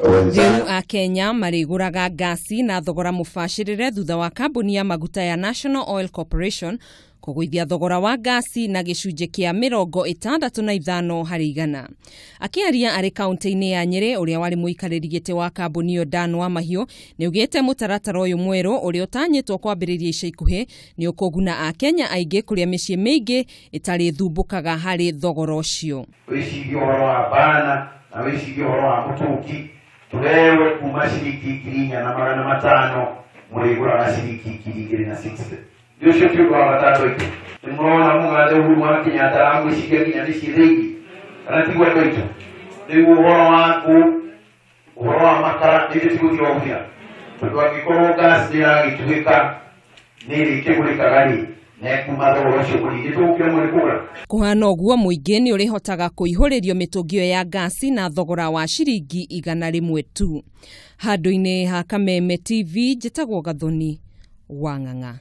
Riu a Kenya mariguraga gasi na thogora mubashirire thutha wa kambuni ya maguta ya National Oil Corporation kugwithia thogora wa gasi na gicunje kia 65 harĩ igana. Akiaria ari kaunti-ini ya Nyeri uria wari muikariri gite wa kambuni yo Dan Wamahiũ niugite mutaratara uyu mweru uria utanyitwo kwambiriria ica ikuhi ni ukuguna a Kenya aingi kuria micii mingi itari thumbukaga hari thogora ucio. Wicirie uhoro wa bana na wicirie uhoro wa mutungi tulewe kuma ciringi 4,500 muriguraga ciringi 2,60. Ndio cyo kwa watoto wetu. Tunaona mungade huru wa Kenya tarangu shikiria ni shiringi. Anatigwa kwetu. Ni uhoro wa makara ndio tukuti wa kufia. Kwa kikoro gas ya gituika nili kigurika gari. Kuhana uguo muingi ni urihotaga kuihuririo mitungio ya gasi na thogora wa ciringi 100 tu. Handu-ini ha Kameme TV njitagwo Gathoni Wang'ang'a.